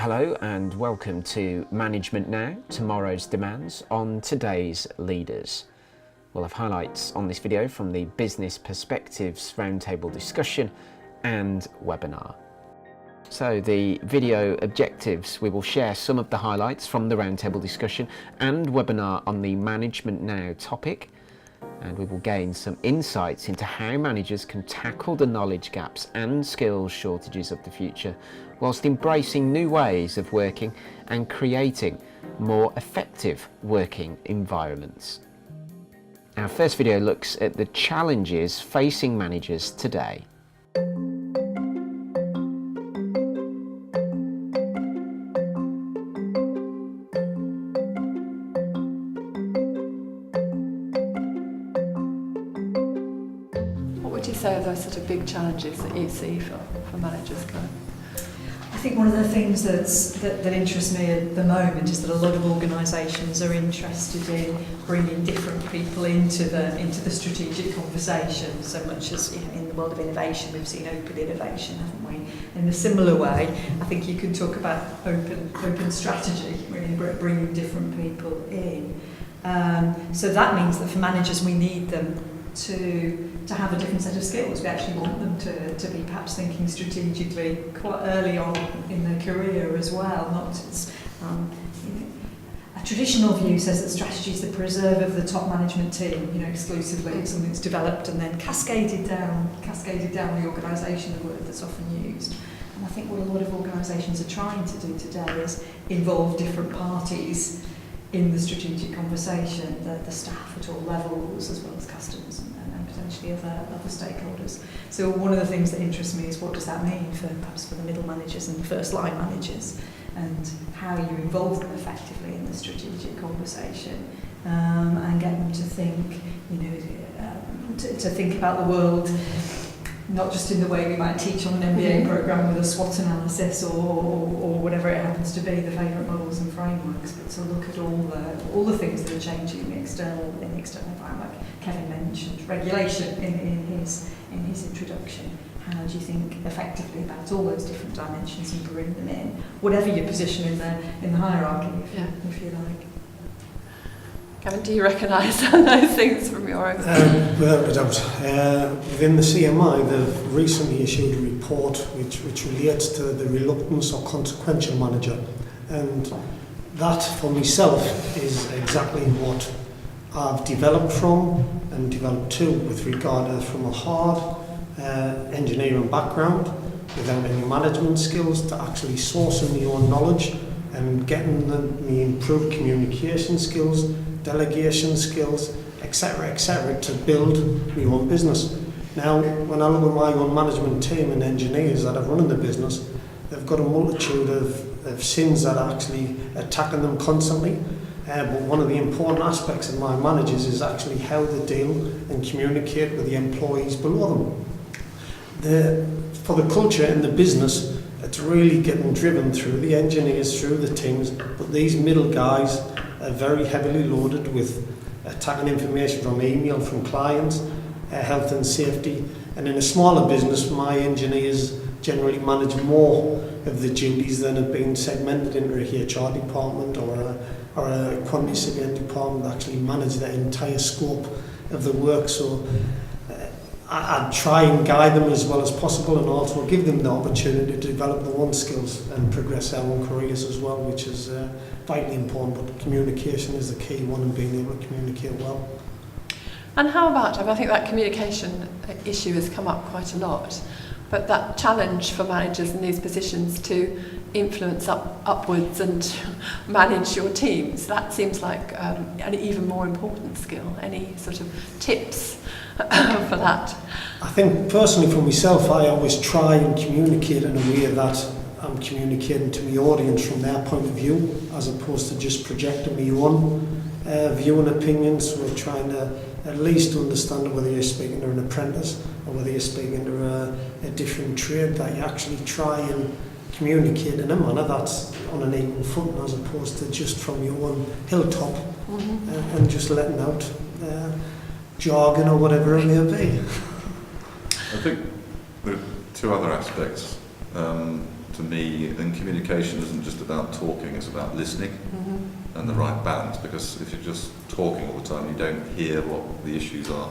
Hello and welcome to Management Now, Tomorrow's Demands on Today's Leaders. We'll have highlights on this video from the Business Perspectives Roundtable discussion and webinar. So the video objectives, we will share some of the highlights from the roundtable discussion and webinar on the Management Now topic, and we will gain some insights into how managers can tackle the knowledge gaps and skills shortages of the future whilst embracing new ways of working and creating more effective working environments. Our first video looks at the challenges facing managers today. What would you say are those sort of big challenges that you see for managers going? I think one of the things that interests me at the moment is that a lot of organisations are interested in bringing different people into the strategic conversation. So much as in the world of innovation, we've seen open innovation, haven't we? In a similar way, I think you can talk about open strategy, really bringing different people in. So that means that for managers, we need them to have a different set of skills. We actually want them to be perhaps thinking strategically quite early on in their career as well. Not as, a traditional view says that strategy is the preserve of the top management team, exclusively. It's something that's developed and then cascaded down the organisation, the word that's often used. And I think what a lot of organisations are trying to do today is involve different parties in the strategic conversation, the staff at all levels, as well as customers and potentially other stakeholders. So one of the things that interests me is what does that mean perhaps for the middle managers and the first line managers, and how you involve them effectively in the strategic conversation, and get them to think, to think about the world, not just in the way we might teach on an MBA programme with a SWOT analysis or whatever it happens to be, the favourite models and frameworks, but to look at all the things that are changing in the external environment. Like Kevin mentioned regulation in his introduction. How do you think effectively about all those different dimensions and bring them in, whatever your position in the hierarchy, if you like. Kevin, do you recognise those things from your own? Without a doubt. Within the CMI, they've recently issued a report which relates to the reluctance or consequential manager. And that, for myself, is exactly what I've developed from and developed to with regard to from a hard engineering background without any management skills to actually sourcing my own knowledge and getting me improved communication skills, delegation skills, etc., to build my own business. Now, when I look at my own management team and engineers that have run in the business, they've got a multitude of sins that are actually attacking them constantly. But one of the important aspects of my managers is actually how they deal and communicate with the employees below them. For the culture in the business, it's really getting driven through the engineers, through the teams, but these middle guys are very heavily loaded with attacking information from email, from clients, health and safety. And in a smaller business, my engineers generally manage more of the duties than have been segmented into a HR department or a quantity surveying department that actually manage the entire scope of the work. So I try and guide them as well as possible, and also give them the opportunity to develop their own skills and progress their own careers as well, which is vitally important. But communication is the key one, and being able to communicate well. And how about, I think that communication issue has come up quite a lot, but that challenge for managers in these positions to influence upwards and manage your teams, that seems like an even more important skill. Any sort of tips for that? I think personally for myself, I always try and communicate in a way that I'm communicating to my audience from their point of view, as opposed to just projecting my own view and opinions. We're trying to at least understand whether you're speaking to an apprentice or whether you're speaking to a different trade, that you actually try and communicate in a manner that's on an equal footing, as opposed to just from your own hilltop and just letting out jargon or whatever it may be. I think there are two other aspects to for me, then communication isn't just about talking, it's about listening and the right balance, because if you're just talking all the time, you don't hear what the issues are.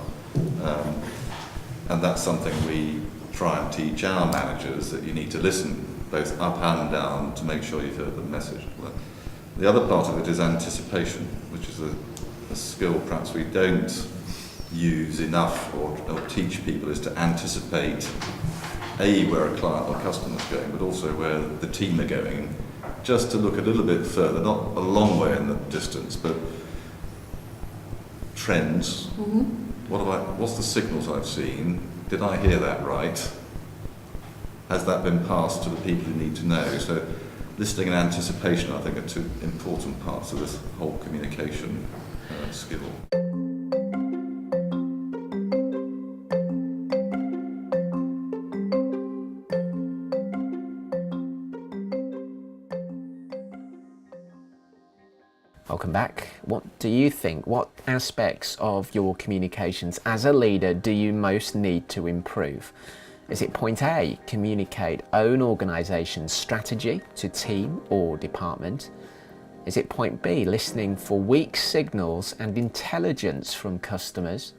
And that's something we try and teach our managers, that you need to listen both up and down to make sure you've heard the message. The other part of it is anticipation, which is a skill perhaps we don't use enough or teach people, is to anticipate where a client or customer is going, but also where the team are going, just to look a little bit further, not a long way in the distance, but trends. What's the signals I've seen? Did I hear that right? Has that been passed to the people who need to know? So listening and anticipation, I think, are two important parts of this whole communication skill. Welcome back. What do you think? What aspects of your communications as a leader do you most need to improve? Is it point A, communicate own organisation's strategy to team or department? Is it point B, listening for weak signals and intelligence from customers?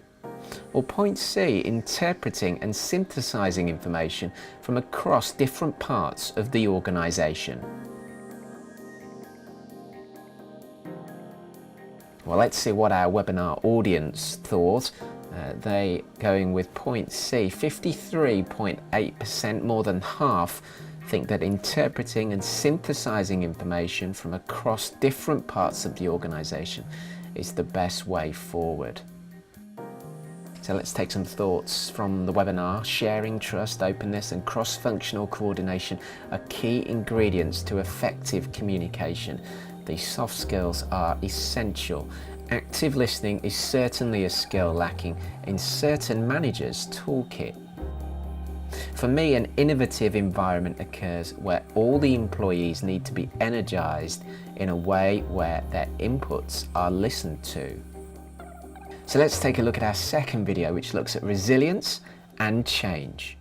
Or point C, interpreting and synthesising information from across different parts of the organisation? Well, let's see what our webinar audience thought. They going with point C. 53.8%, more than half, think that interpreting and synthesizing information from across different parts of the organisation is the best way forward. So let's take some thoughts from the webinar. Sharing, trust, openness and cross-functional coordination are key ingredients to effective communication. These soft skills are essential. Active listening is certainly a skill lacking in certain managers' toolkit. For me, an innovative environment occurs where all the employees need to be energized in a way where their inputs are listened to. So let's take a look at our second video, which looks at resilience and change.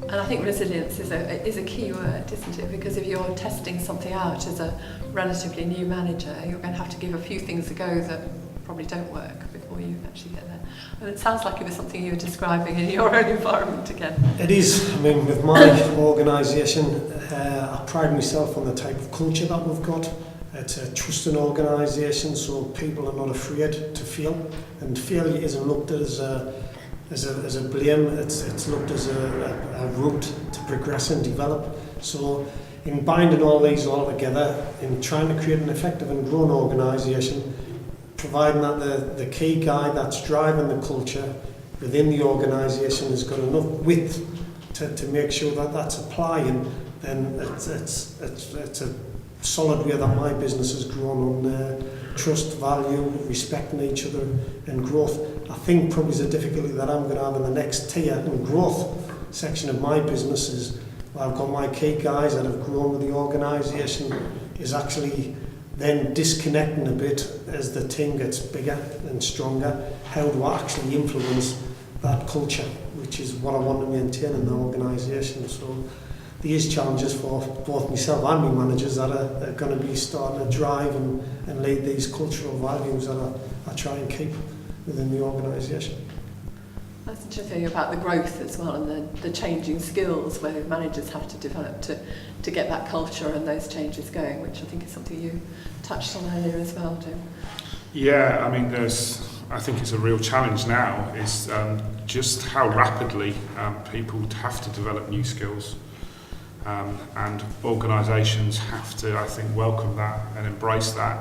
And I think resilience is a key word, isn't it? Because if you're testing something out as a relatively new manager, you're going to have to give a few things a go that probably don't work before you actually get there. And it sounds like it was something you were describing in your own environment again. It is. I mean, with my organisation, I pride myself on the type of culture that we've got. It's a trusting organisation, so people are not afraid to fail, and failure isn't looked at as a blame. It's looked as a route to progress and develop. So in binding all these all together, in trying to create an effective and growing organisation, providing that the key guy that's driving the culture within the organisation has got enough width to make sure that that's applying, then it's a solid way that my business has grown on trust, value, respecting each other and growth. I think probably the difficulty that I'm going to have in the next tier and growth section of my business is, well, I've got my key guys that have grown with the organisation, is actually then disconnecting a bit as the team gets bigger and stronger. How do I actually influence that culture, which is what I want to maintain in the organisation? So there is challenges for both myself and my managers that are going to be starting to drive and lead these cultural values that I try and keep within the organisation. That's interesting about the growth as well, and the changing skills where managers have to develop to get that culture and those changes going, which I think is something you touched on earlier as well, Jim. Yeah, I mean, I think it's a real challenge now, is just how rapidly people have to develop new skills. And organisations have to, I think, welcome that and embrace that.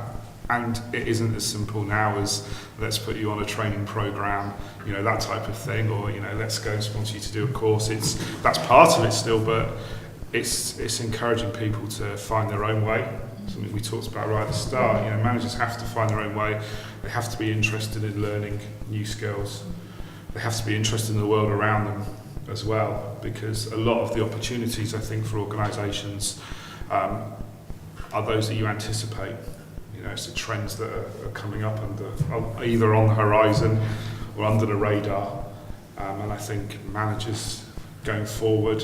And it isn't as simple now as let's put you on a training programme, you know, that type of thing, or, you know, let's go and sponsor you to do a course. That's part of it still, but it's encouraging people to find their own way. Something we talked about right at the start. You know, managers have to find their own way. They have to be interested in learning new skills. They have to be interested in the world around them as well, because a lot of the opportunities, I think, for organisations are those that you anticipate. You know, it's the trends that are coming up either on the horizon or under the radar. And I think managers going forward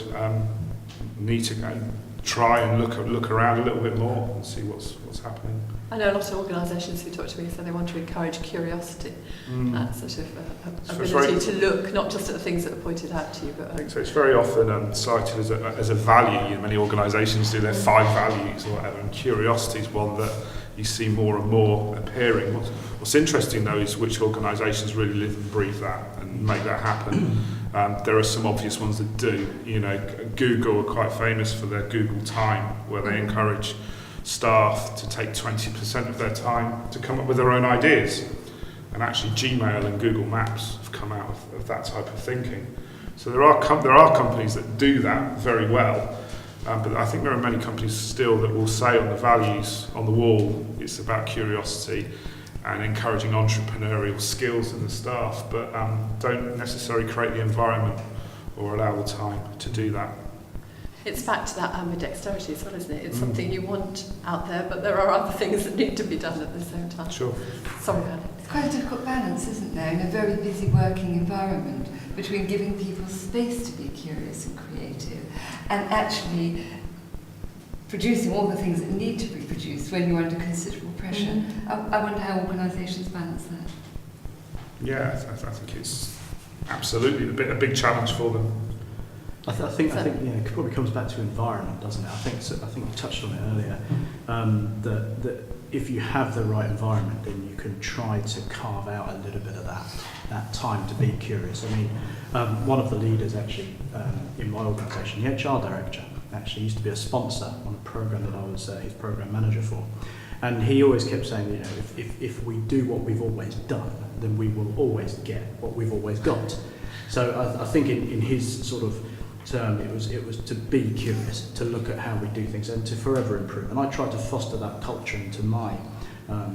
need to go and try and look around a little bit more and see what's happening. I know a lot of organisations who talk to me say they want to encourage curiosity, that sort of ability to look not just at the things that are pointed out to you, but I think so. It's very often cited as a value. You know, many organisations do their 5 values or whatever, and curiosity is one that you see more and more appearing. What's interesting though is which organisations really live and breathe that and make that happen. There are some obvious ones that do. You know, Google are quite famous for their Google Time, where they encourage staff to take 20% of their time to come up with their own ideas. And actually Gmail and Google Maps have come out of that type of thinking. So there are companies that do that very well, but I think there are many companies still that will say on the values on the wall, it's about curiosity and encouraging entrepreneurial skills in the staff, but don't necessarily create the environment or allow the time to do that. it's back to that ambidexterity as well, isn't it? It's something you want out there, but there are other things that need to be done at the same time. Sure. Sorry, Hannah. It's quite a difficult balance, isn't there, in a very busy working environment, between giving people space to be curious and creative and actually producing all the things that need to be produced when you're under considerable pressure. I wonder how organisations balance that. Yeah, I think it's absolutely a big challenge for them. I think it probably comes back to environment, doesn't it? I think you touched on it earlier. That if you have the right environment, then you can try to carve out a little bit of that time to be curious. I mean, one of the leaders actually in my organisation, the HR director, actually used to be a sponsor on a program that I was his program manager for, and he always kept saying, you know, if we do what we've always done, then we will always get what we've always got. So I think in his sort of term, it was to be curious, to look at how we do things, and to forever improve. And I try to foster that culture into my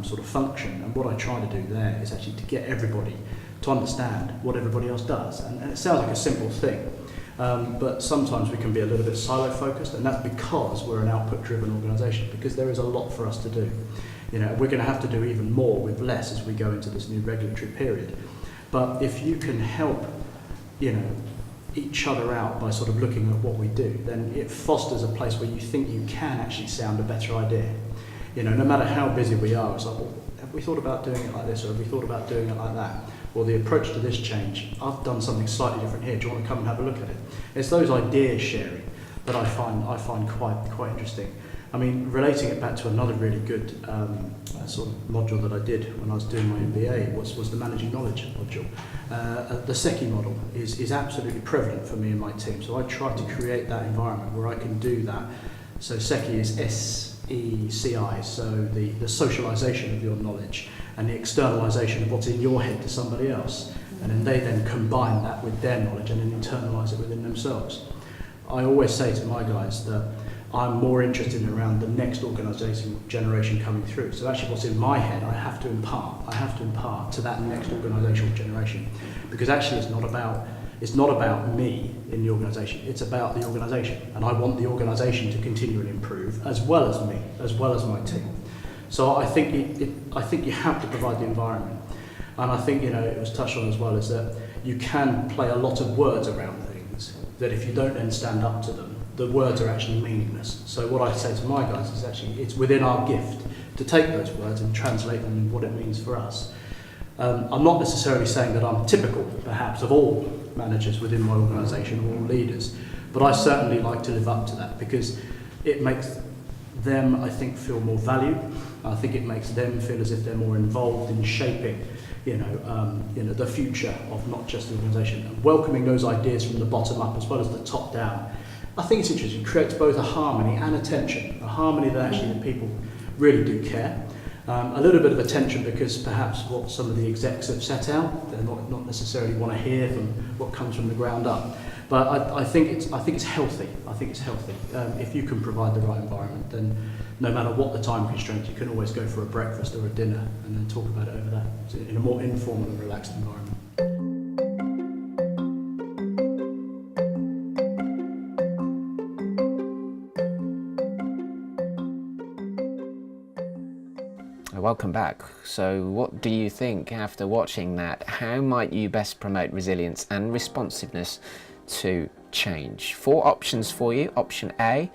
sort of function. And what I try to do there is actually to get everybody to understand what everybody else does. And it sounds like a simple thing, but sometimes we can be a little bit silo-focused, and that's because we're an output-driven organisation, because there is a lot for us to do. You know, we're going to have to do even more with less as we go into this new regulatory period. But if you can help, you know, each other out by sort of looking at what we do, then it fosters a place where you think you can actually sound a better idea. You know, no matter how busy we are, it's like, well, have we thought about doing it like this, or have we thought about doing it like that? Or the approach to this change, I've done something slightly different here, do you want to come and have a look at it? It's those idea sharing that I find quite interesting. I mean, relating it back to another really good sort of module that I did when I was doing my MBA was the managing knowledge module. The SECI model is absolutely prevalent for me and my team, so I try to create that environment where I can do that. So SECI is SECI, so the socialisation of your knowledge and the externalisation of what's in your head to somebody else, and then they then combine that with their knowledge and then internalise it within themselves. I always say to my guys that I'm more interested in around the next organisation generation coming through. So actually what's in my head, I have to impart to that next organisational generation. Because actually it's not about me in the organisation, it's about the organisation. And I want the organisation to continue and improve, as well as me, as well as my team. So I think you have to provide the environment. And I think, you know, it was touched on as well, is that you can play a lot of words around things, that if you don't then stand up to them, the words are actually meaningless. So what I say to my guys is actually it's within our gift to take those words and translate them in what it means for us. I'm not necessarily saying that I'm typical, perhaps, of all managers within my organisation or all leaders, but I certainly like to live up to that because it makes them, I think, feel more valued. I think it makes them feel as if they're more involved in shaping, the future of not just the organisation, and welcoming those ideas from the bottom up as well as the top down. I think it's interesting. It creates both a harmony and a tension. A harmony that actually the people really do care. A little bit of a tension because perhaps what some of the execs have set out, they're not necessarily want to hear from what comes from the ground up. But I think it's healthy. I think it's healthy. If you can provide the right environment, then no matter what the time constraints, you can always go for a breakfast or a dinner and then talk about it over that in a more informal and relaxed environment. Welcome back. So what do you think after watching that? How might you best promote resilience and responsiveness to change? 4 options for you. Option A,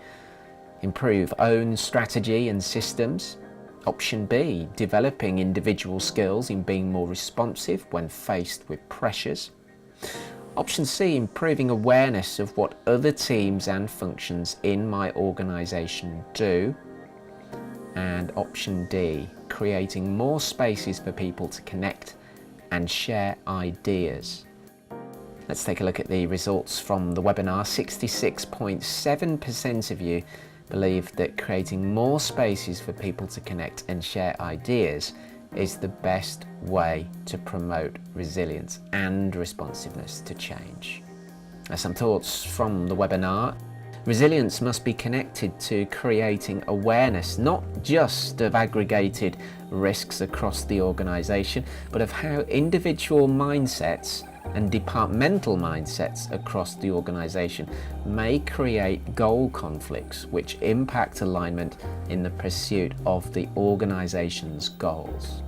improve own strategy and systems. Option B, developing individual skills in being more responsive when faced with pressures. Option C, improving awareness of what other teams and functions in my organisation do. And option D, creating more spaces for people to connect and share ideas. Let's take a look at the results from the webinar. 66.7% of you believe that creating more spaces for people to connect and share ideas is the best way to promote resilience and responsiveness to change. Now, some thoughts from the webinar. Resilience must be connected to creating awareness, not just of aggregated risks across the organisation, but of how individual mindsets and departmental mindsets across the organisation may create goal conflicts which impact alignment in the pursuit of the organisation's goals.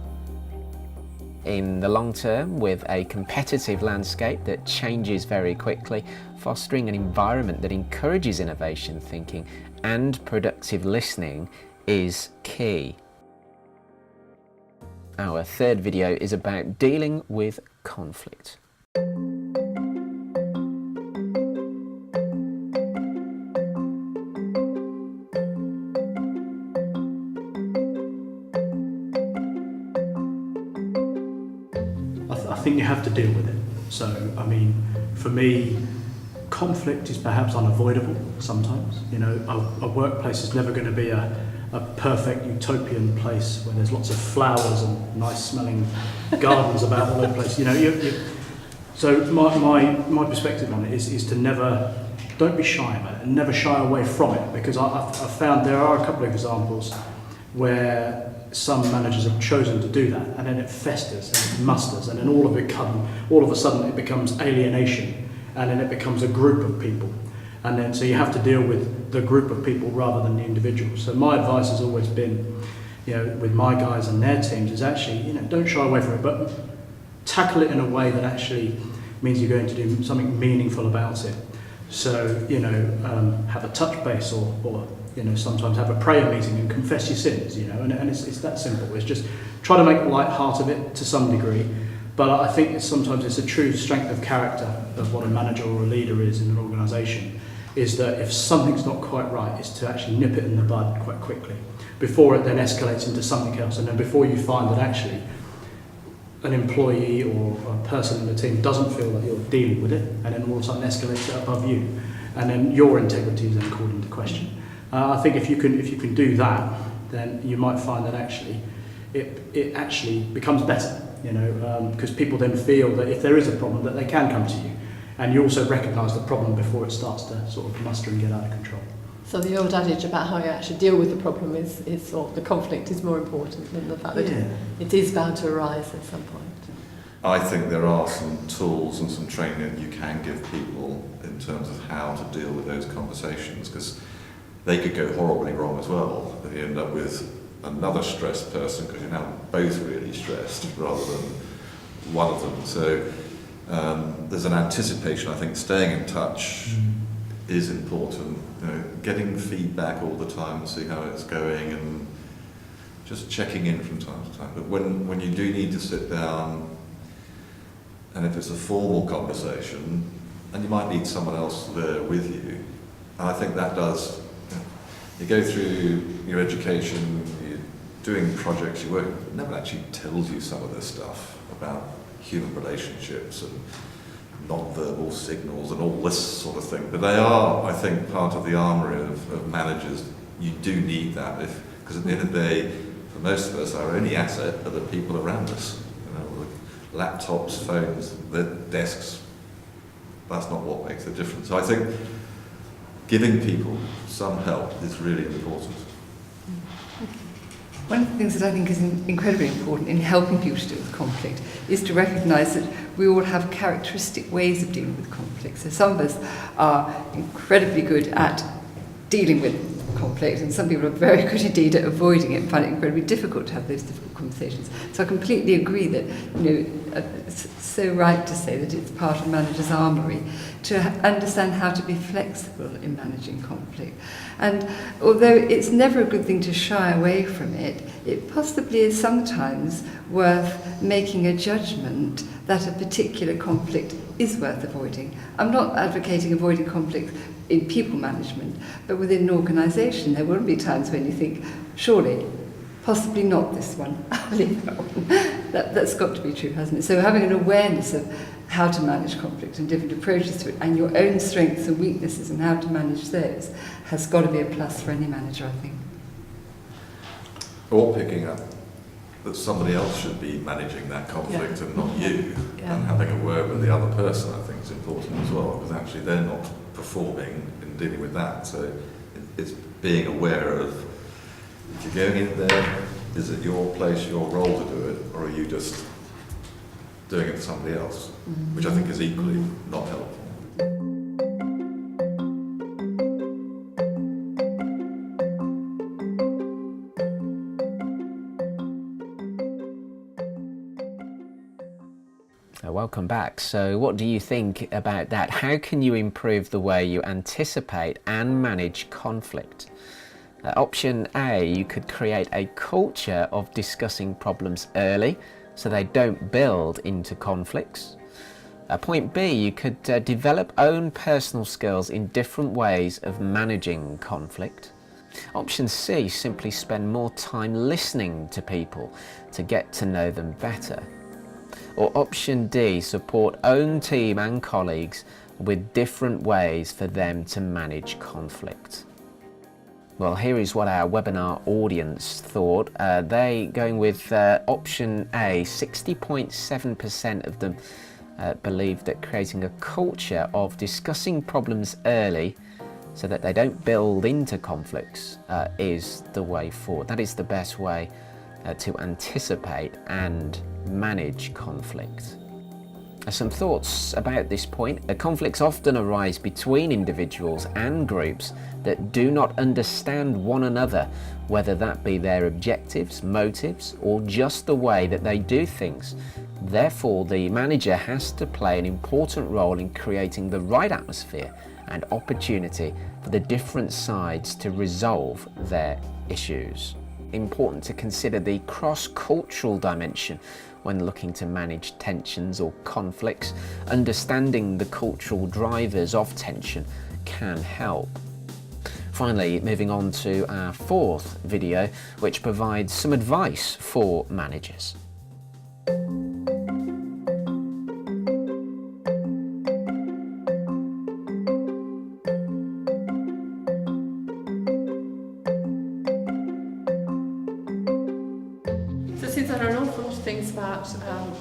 In the long term, with a competitive landscape that changes very quickly, fostering an environment that encourages innovation thinking and productive listening is key. Our third video is about dealing with conflict. I think you have to deal with it. So, I mean, for me, conflict is perhaps unavoidable sometimes. You know, a workplace is never going to be a perfect utopian place where there's lots of flowers and nice smelling gardens about all over the place. You know, so my perspective on it is to never, don't be shy about it and never shy away from it, because I've found there are a couple of examples where some managers have chosen to do that, and then it festers and it musters, and then all of a sudden it becomes alienation, and then it becomes a group of people, and then so you have to deal with the group of people rather than the individual. So my advice has always been, you know, with my guys and their teams, is actually, you know, don't shy away from it, but tackle it in a way that actually means you're going to do something meaningful about it. So, you know, have a touch base, or you know, sometimes have a prayer meeting and confess your sins, you know, and it's that simple. It's just try to make light heart of it to some degree, but I think sometimes it's a true strength of character of what a manager or a leader is in an organisation, is that if something's not quite right, is to actually nip it in the bud quite quickly, before it then escalates into something else, and then before you find that actually an employee or a person in the team doesn't feel that you're dealing with it, and then all of a sudden escalates it above you, and then your integrity is then called into question. I think if you can do that, then you might find that actually it actually becomes better, you know, because people then feel that if there is a problem that they can come to you, and you also recognise the problem before it starts to sort of muster and get out of control. So the old adage about how you actually deal with the problem is or the conflict is more important than the fact that it is bound to arise at some point. I think there are some tools and some training that you can give people in terms of how to deal with those conversations, because they could go horribly wrong as well. If you end up with another stressed person because you're now both really stressed rather than one of them. So there's an anticipation. I think staying in touch is important. You know, getting feedback all the time, see how it's going, and just checking in from time to time. But when you do need to sit down, and if it's a formal conversation, and you might need someone else there with you, and I think that does. You go through your education, you're doing projects, you work, it never actually tells you some of this stuff about human relationships and non-verbal signals and all this sort of thing. But they are, I think, part of the armoury of managers. You do need that, because at the end of the day, for most of us, our only asset are the people around us. You know, with laptops, phones, the desks. That's not what makes the difference. So I think giving people some help is really important. One of the things that I think is incredibly important in helping people to deal with conflict is to recognise that we all have characteristic ways of dealing with conflict. So some of us are incredibly good at dealing with conflict, and some people are very good indeed at avoiding it and find it incredibly difficult to have those difficult conversations. So I completely agree that, it's so right to say that it's part of manager's armoury to understand how to be flexible in managing conflict. And although it's never a good thing to shy away from it, it possibly is sometimes worth making a judgment that a particular conflict is worth avoiding. I'm not advocating avoiding conflict in people management, but within an organisation there will be times when you think, surely, possibly not this one, I'll leave that one. That's got to be true, hasn't it? So having an awareness of how to manage conflict and different approaches to it, and your own strengths and weaknesses and how to manage those, has got to be a plus for any manager, I think. Or picking up that somebody else should be managing that conflict and not you, and having a word with the other person, I think, is important as well, because actually they're not performing in dealing with that. So it's being aware of, if you're going in there, is it your place, your role to do it, or are you just doing it for somebody else, which I think is equally not helpful. Welcome back. So what do you think about that? How can you improve the way you anticipate and manage conflict? Option A, you could create a culture of discussing problems early so they don't build into conflicts. Point B, you could develop own personal skills in different ways of managing conflict. Option C, simply spend more time listening to people to get to know them better. Or option D, support own team and colleagues with different ways for them to manage conflict. Well, here is what our webinar audience thought. They going with option A. 60.7% of them believe that creating a culture of discussing problems early so that they don't build into conflicts is the way forward. That is the best way to anticipate and manage conflict. Some thoughts about this point. Conflicts often arise between individuals and groups that do not understand one another, whether that be their objectives, motives, or just the way that they do things. Therefore, the manager has to play an important role in creating the right atmosphere and opportunity for the different sides to resolve their issues. Important to consider the cross-cultural dimension when looking to manage tensions or conflicts. Understanding the cultural drivers of tension can help. Finally, moving on to our fourth video, which provides some advice for managers.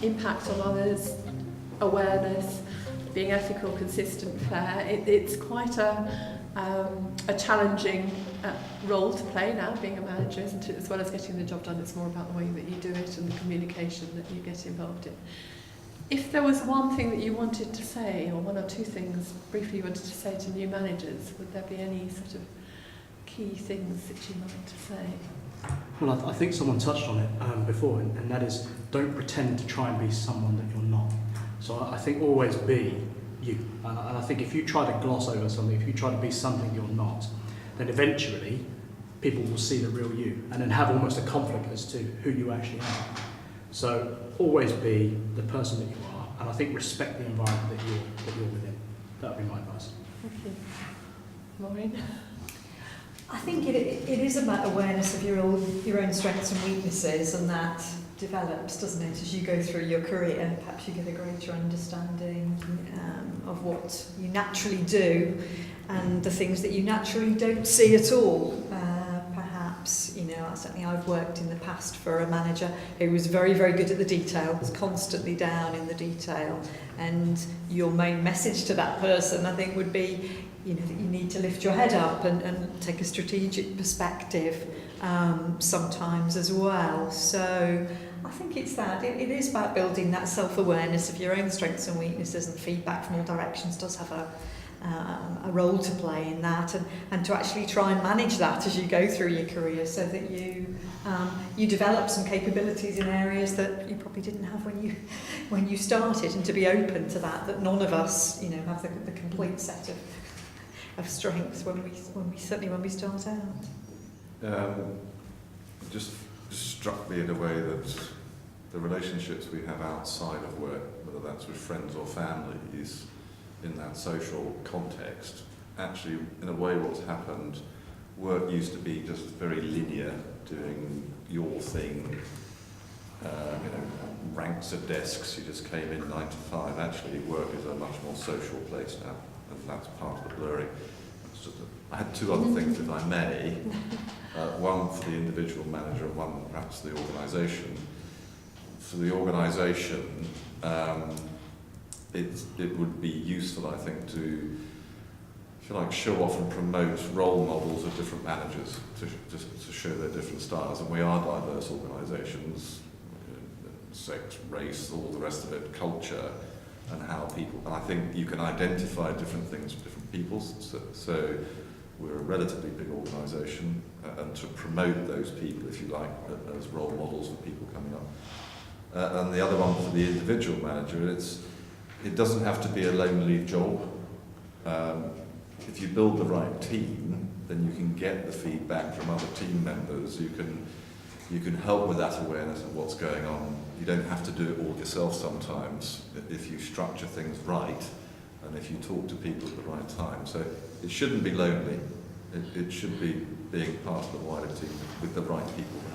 Impact on others, awareness, being ethical, consistent, fair. It's quite a challenging role to play now, being a manager, isn't it? As well as getting the job done, it's more about the way that you do it and the communication that you get involved in. If there was one thing that you wanted to say, or one or two things briefly you wanted to say to new managers, would there be any sort of key things that you'd like to say? Well, I think someone touched on it before, and that is, don't pretend to try and be someone that you're not. So I think always be you. And I think if you try to gloss over something, if you try to be something you're not, then eventually people will see the real you and then have almost a conflict as to who you actually are. So always be the person that you are, and I think respect the environment that you're within. That would be my advice. Thank you. Maureen? I think it is about awareness of your own strengths and weaknesses, and that develops, doesn't it, as you go through your career. Perhaps you get a greater understanding of what you naturally do and the things that you naturally don't see at all. Perhaps, certainly I've worked in the past for a manager who was very, very good at the detail, was constantly down in the detail, and your main message to that person, I think, would be, that you need to lift your head up and take a strategic perspective sometimes as well. So I think it's that. It is about building that self-awareness of your own strengths and weaknesses, and feedback from all directions does have a role to play in that, and to actually try and manage that as you go through your career, so that you develop some capabilities in areas that you probably didn't have when you started, and to be open to that none of us, you know, have the complete set of strengths when we start out. Just struck me in a way that the relationships we have outside of work, whether that's with friends or families, in that social context, actually, in a way, what's happened, work used to be just very linear, doing your thing, ranks of desks, you just came in 9 to 5. Actually, work is a much more social place now, and that's part of the blurring. I had two other things, if I may. One for the individual manager and one perhaps the organisation. For the organisation, it would be useful, I think, to, if you like, show off and promote role models of different managers, to show their different styles. And we are diverse organisations, sex, race, all the rest of it, culture, and how people, and I think you can identify different things with different people. So we're a relatively big organisation, and to promote those people, if you like, as role models for people coming up. And the other one for the individual manager, it doesn't have to be a lonely job. If you build the right team, then you can get the feedback from other team members. You can help with that awareness of what's going on. You don't have to do it all yourself sometimes if you structure things right and if you talk to people at the right time. So it shouldn't be lonely. It should be being part of the wider team with the right people around.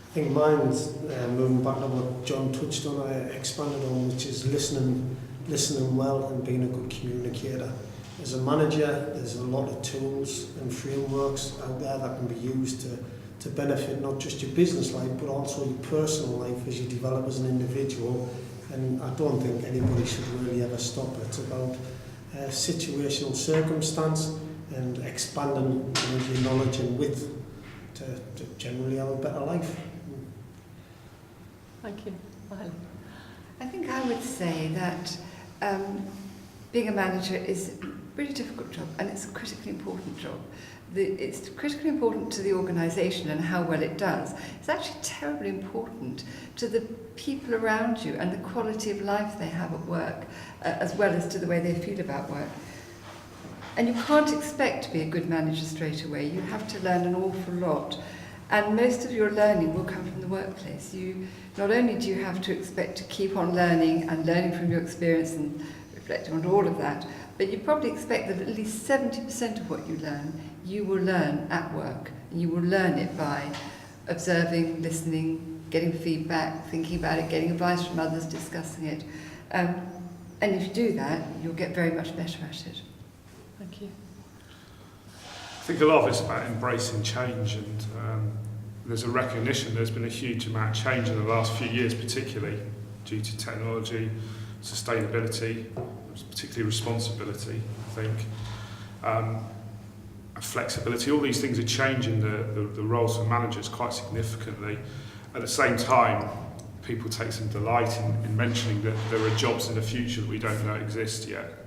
I think mine's moving back to what John touched on, I expanded on, which is listening well and being a good communicator. As a manager, there's a lot of tools and frameworks out there that can be used to benefit not just your business life, but also your personal life as you develop as an individual. And I don't think anybody should really ever stop. It's about situational circumstance and expanding your knowledge and width to generally have a better life. Thank you. Violet. I think I would say that being a manager is a really difficult job, and it's a critically important job. It's critically important to the organisation and how well it does. It's actually terribly important to the people around you and the quality of life they have at work, as well as to the way they feel about work. And you can't expect to be a good manager straight away. You have to learn an awful lot. And most of your learning will come from the workplace. Not only do you have to expect to keep on learning and learning from your experience and reflecting on all of that, but you probably expect that at least 70% of what you will learn at work. And you will learn it by observing, listening, getting feedback, thinking about it, getting advice from others, discussing it. And if you do that, you'll get very much better at it. Thank you. I think a lot of it's about embracing change, and there's a recognition there's been a huge amount of change in the last few years, particularly due to technology, sustainability, particularly responsibility, I think, and flexibility. All these things are changing the roles of managers quite significantly. At the same time, people take some delight in mentioning that there are jobs in the future that we don't know exist yet.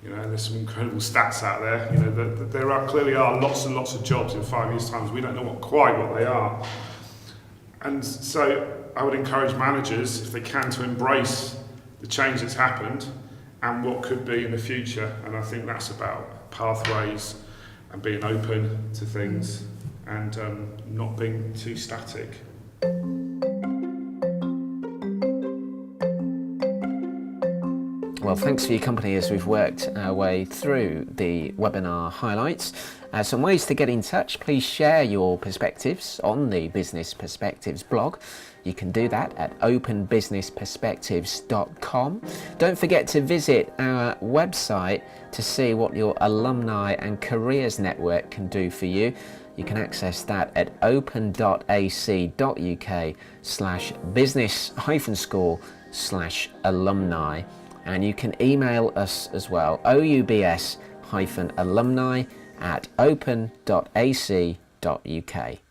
You know, there's some incredible stats out there. You know, that there clearly are lots and lots of jobs in 5 years' time. We don't know quite what they are. And so I would encourage managers, if they can, to embrace the change that's happened and what could be in the future. And I think that's about pathways and being open to things and not being too static. Well, thanks for your company as we've worked our way through the webinar highlights. Some ways to get in touch. Please share your perspectives on the Business Perspectives blog. You can do that at openbusinessperspectives.com. Don't forget to visit our website to see what your alumni and careers network can do for you. You can access that at open.ac.uk/business-school/alumni. And you can email us as well, oubs-alumni@open.ac.uk.